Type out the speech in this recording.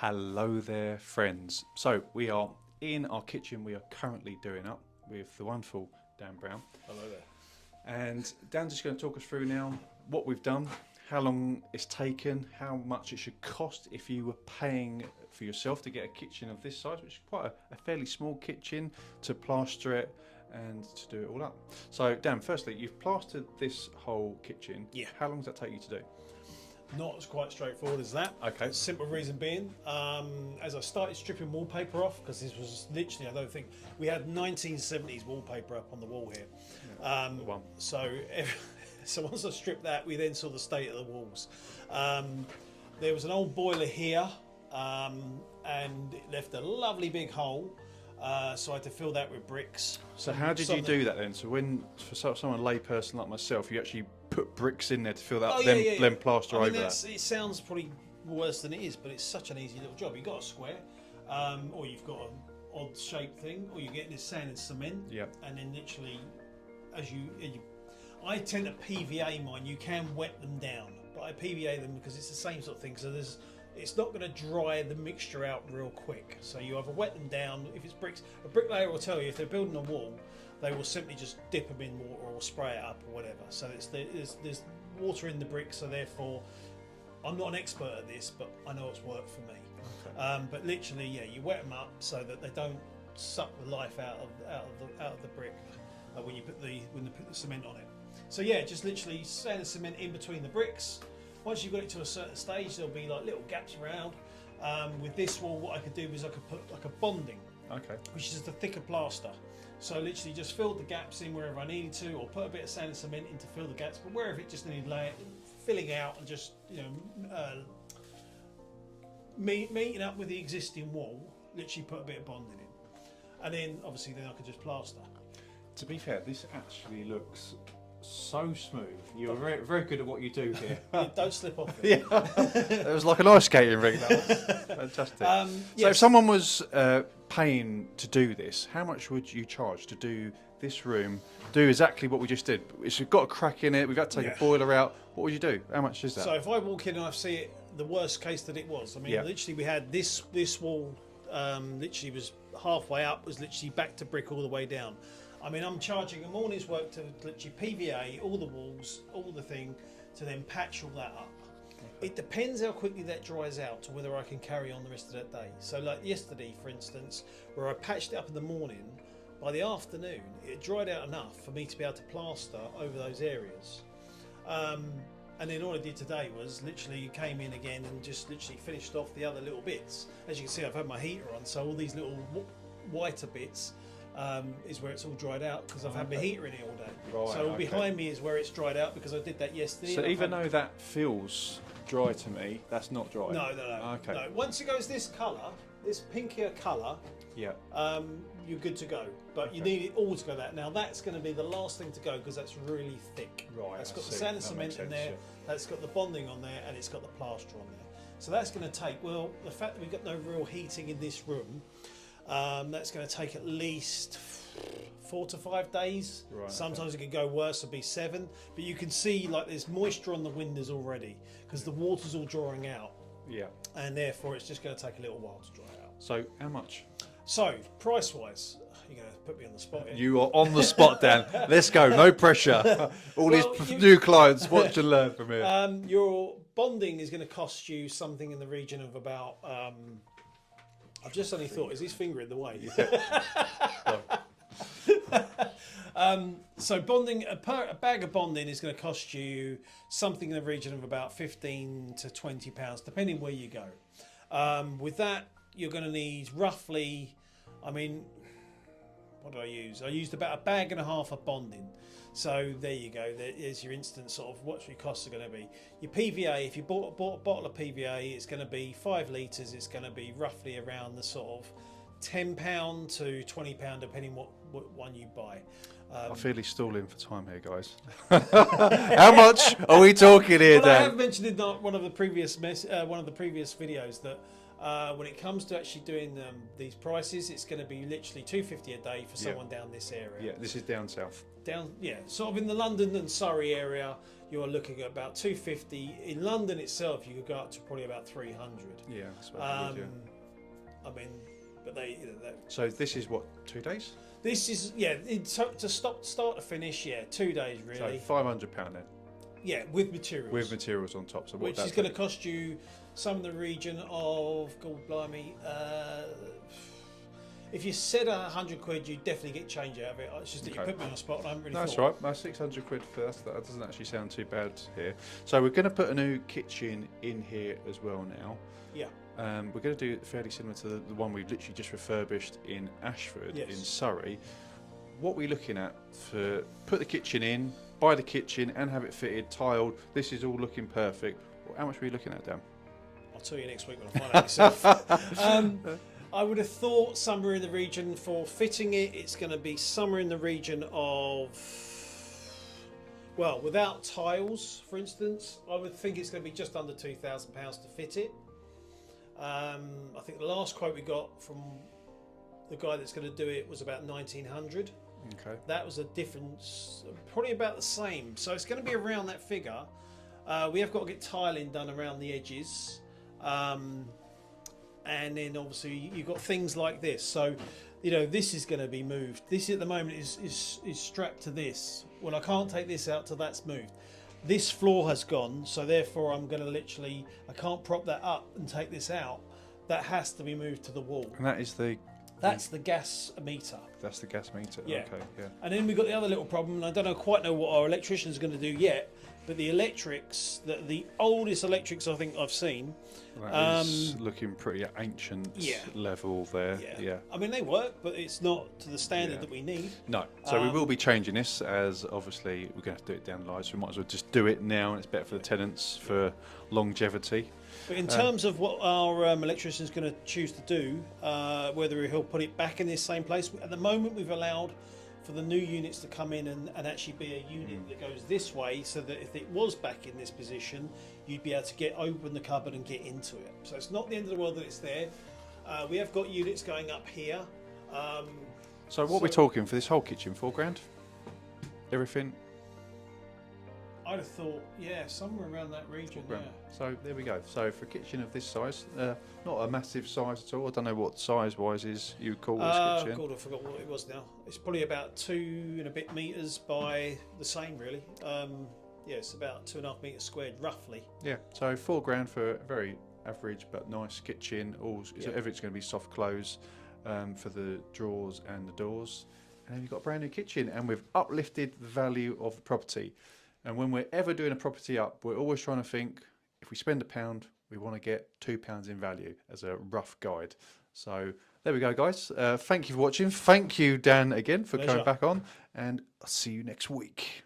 Hello there, friends. So we are in our kitchen. We are currently doing up with the wonderful Dan Brown. Hello there. And Dan's just going to talk us through now what we've done, how long it's taken, how much it should cost if you were paying for yourself to get a kitchen of this size, which is quite a fairly small kitchen, to plaster it and to do it all up. So Dan, firstly, you've plastered this whole kitchen. Yeah. How long does that take you to do? Not as quite straightforward as that. Okay. Simple reason being, as I started stripping wallpaper off, because this was literally, I don't think, we had 1970s wallpaper up on the wall here. One. So once I stripped that, we then saw the state of the walls. There was an old boiler here, and it left a lovely big hole. So I had to fill that with bricks. So how did you do that then? So when, for someone layperson like myself, you actually put bricks in there to fill that up, then plaster over that? It sounds probably worse than it is, but it's such an easy little job. You've got a square, or you've got an odd shaped thing, or you're getting this sand and cement, and then literally, I tend to PVA mine. You can wet them down, but I PVA them because it's the same sort of thing. So it's not going to dry the mixture out real quick. So you either wet them down. If it's bricks, a bricklayer will tell you if they're building a wall, they will simply just dip them in water or spray it up or whatever. So there's water in the bricks, so therefore I'm not an expert at this, but I know it's worked for me. Okay. But literally, you wet them up so that they don't suck the life out of the brick when you put the cement on it. So just literally sand and cement in between the bricks. Once you've got it to a certain stage, there'll be like little gaps around. With this wall, what I could do is I could put like a bonding, which is just a thicker plaster. So literally just filled the gaps in wherever I needed to, or put a bit of sand and cement in to fill the gaps. But wherever it just needed filling out, and just meeting up with the existing wall, literally put a bit of bonding in, and then obviously I could just plaster. To be fair, this actually looks so smooth. You're very, very good at what you do here. Don't slip off it. It was like an ice skating rink. That was fantastic. So if someone was paying to do this, how much would you charge to do this room, do exactly what we just did? It's got a crack in it, we've got to take a boiler out. What would you do? How much is that? So if I walk in and I see it, the worst case that it was, literally we had this wall, literally was halfway up, was literally back to brick all the way down. I'm charging a morning's work to literally PVA all the walls, all the thing, to then patch all that up. It depends how quickly that dries out to whether I can carry on the rest of that day. So like yesterday, for instance, where I patched it up in the morning, by the afternoon, it dried out enough for me to be able to plaster over those areas. And then all I did today was literally came in again and just literally finished off the other little bits. As you can see, I've had my heater on, so all these little whiter bits is where it's all dried out because I've had my heater in it all day. Right, so behind me is where it's dried out because I did that yesterday. So even though that feels dry to me, that's not dry? No. Okay. No. Once it goes this colour, this pinkier colour, you're good to go. But you need it all to go that. Now that's going to be the last thing to go because that's really thick. Right. That's got the sand and cement in there, that's got the bonding on there, and it's got the plaster on there. So that's going to take, the fact that we've got no real heating in this room, that's going to take at least 4 to 5 days. Right, sometimes it can go worse and be 7. But you can see like there's moisture on the windows already because the water's all drying out. Yeah. And therefore it's just going to take a little while to dry out. So how much? So price-wise, you're going to put me on the spot here. You are on the spot, Dan. Let's go. No pressure. All these new clients watch and learn from here. Your bonding is going to cost you something in the region of about... I've just suddenly thought, is his finger in the way? So bonding, a bag of bonding is going to cost you something in the region of about £15 to £20, depending where you go. With that, you're going to need roughly, what did I use? I used about a bag and a half of bonding. So there you go. There is your instant sort of what your costs are going to be. Your PVA, if you bought a bottle of PVA, it's going to be 5 litres. It's going to be roughly around the sort of £10 to £20, depending what one you buy. I feel he's stalling for time here, guys. How much are we talking here, Dan? I have mentioned in one of the previous videos that When it comes to actually doing these prices, it's going to be literally £250 a day for someone down this area. Yeah, this is down south. Down, yeah, sort of in the London and Surrey area, you're looking at about £250. In London itself, you could go up to probably about £300. Yeah, that's about good, I mean, but they. So this is what, 2 days? This is to start to finish, 2 days really. So £500 then. Yeah, with materials. With materials on top. So which is going to cost you some in the region of, God blimey, if you said £100, you'd definitely get change out of it. It's just that you put me on the spot and I haven't really That's thought. right, that's 600 quid for that. That doesn't actually sound too bad here. So we're going to put a new kitchen in here as well now. Yeah. We're going to do it fairly similar to the one we've literally just refurbished in Ashford in Surrey. What we're looking at for put the kitchen in, buy the kitchen and have it fitted, tiled. This is all looking perfect. How much are we looking at, Dan? I'll tell you next week when I find out myself. I would have thought somewhere in the region for fitting it, it's going to be somewhere in the region of, well, without tiles, for instance, I would think it's going to be just under £2,000 to fit it. I think the last quote we got from the guy that's going to do it was about 1900. Okay. That was a difference, probably about the same. So it's going to be around that figure. We have got to get tiling done around the edges. And then obviously you've got things like this. So, this is going to be moved. This at the moment is strapped to this. Well, I can't take this out till that's moved. This floor has gone, so therefore I'm going to I can't prop that up and take this out. That has to be moved to the wall. And that is That's the gas meter. That's the gas meter. Yeah. Okay, yeah. And then we've got the other little problem, and I don't quite know what our electrician's going to do yet, but the electrics, the oldest electrics I think I've seen. That is looking pretty ancient level there. Yeah. I mean, they work, but it's not to the standard that we need. No. So we will be changing this, as obviously we're going to have to do it down the line, so we might as well just do it now, and it's better for the tenants for longevity. But in terms of what our electrician's going to choose to do, whether he'll put it back in this same place, at the moment we've allowed for the new units to come in and actually be a unit that goes this way, so that if it was back in this position, you'd be able to open the cupboard and get into it. So it's not the end of the world that it's there. We have got units going up here. So what we're talking for this whole kitchen, £4,000? Everything? I'd have thought, somewhere around that region, So there we go. So for a kitchen of this size, not a massive size at all. I don't know what size-wise is you call this kitchen. God, I forgot what it was now. It's probably about 2 and a bit metres by the same, really. It's about 2.5 metres squared, roughly. Yeah, so £4,000 for a very average but nice kitchen. Everything's going to be soft close for the drawers and the doors. And then you've got a brand new kitchen, and we've uplifted the value of the property. And when we're ever doing a property up, we're always trying to think, if we spend £1, we want to get £2 in value as a rough guide. So there we go, guys. Thank you for watching. Thank you, Dan, again, for coming back on. And I'll see you next week.